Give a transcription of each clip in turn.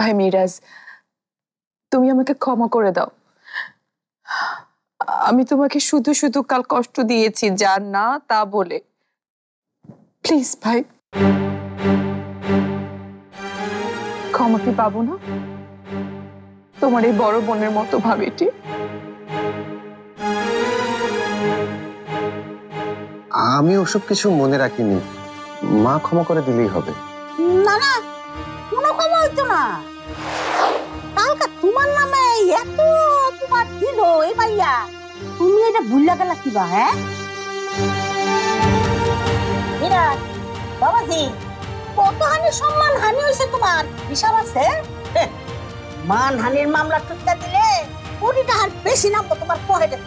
ভাই মিরাজ, তুমি আমাকে ক্ষমা করে দাও। আমি তোমাকে শুধু শুধু কাল কষ্ট দিয়েছি, যা না তা বলে। প্লিজ ভাই, ক্ষমা কি পাবো না তোমার এই বড় বোনের মতো ভাবিটি? আমি ওসব কিছু মনে রাখিনি, মা ক্ষমা করে দিলেই হবে। না না, কোনো ক্ষমা হইতো না। কালকা তোমার নামে এত তোমার দিল এই ভাইয়া, তুমি এটা ভুললা গেলা কিবা? হ্যাঁ বিরাট বাবাজি, কতখানি সম্মান হানি হয়েছে তোমার হিসাব আছে? মান হানির মামলা টুকটা দিলে কোটি টাকার বেশি নামবো তোমার পকেটে।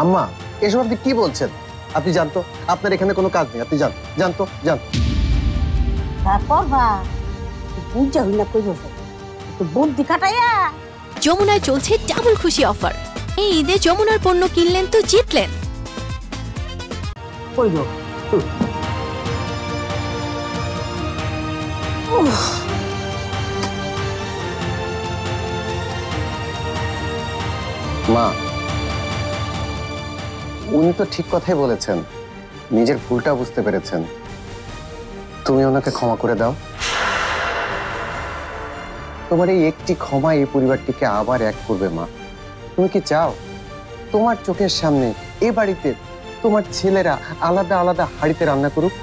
আম্মা, এসব আপনি কি বলছেন? আপনি জানতো আপনার এখানে কোনো কাজ নেই, আপনি জানতো। করবা বুঝা হই না, কই বলছে বুদ্ধি খাটাইয়া। যমুনায় চলছে ডাবল খুশি অফার। এই ঈদে যমুনার পণ্য কিনলেন তো জিতলেন। কইল মা, উনি তো ঠিক কথাই বলেছেন, নিজের ভুলটা বুঝতে পেরেছেন। তুমি ওনাকে ক্ষমা করে দাও। তোমার এই একটি ক্ষমা এই পরিবারটিকে আবার এক করবে মা। তুমি কি চাও তোমার চোখের সামনে এ বাড়িতে তোমার ছেলেরা আলাদা আলাদা হাড়িতে রান্না করুক?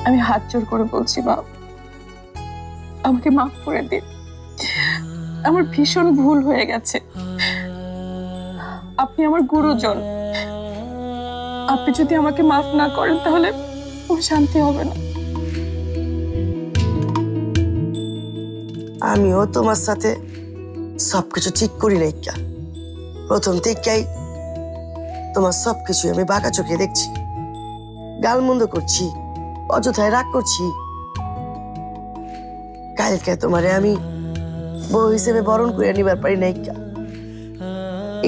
আমি হাত জোর করে বলছি মা, আমাকে মাফ করে দিন। আমার ভীষণ ভুল হয়ে গেছে। আপনি আমার গুরুজন, আপনি যদি আমাকে মাফ না করেন তাহলে আমার শান্তি হবে না। আমিও তোমার সাথে সবকিছু ঠিক করি নাই, প্রথম থেকেই তোমার সবকিছু আমি বাঁকা চোখে দেখছি, গালমন্দ করছি, অযথায় রাগ করছি। কালকে তোমারে আমি বউ হিসেবে বরণ করে নিবার পারি নাই,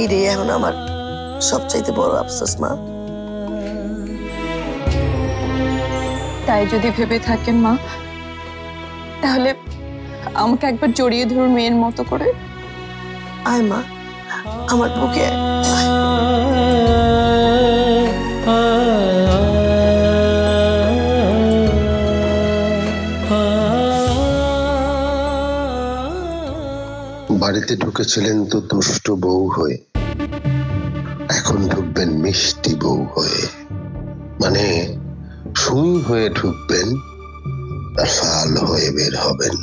এইটাই এখন আমার সবচাইতে বড় আফসোস মা। তাই যদি ভেবে থাকেন মা, তাহলে আমাকে একবার জড়িয়ে ধরুন মেয়ের মতো করে। আয় মা, আমার বুকে বাড়িতে ঢুকেছিলেন তো দুষ্ট বউ হয়ে, এখন ঢুকবেন মিষ্টি বউ হয়ে। মানে সুই হয়ে ঢুকবেন, ফাল হয়ে বের হবেন।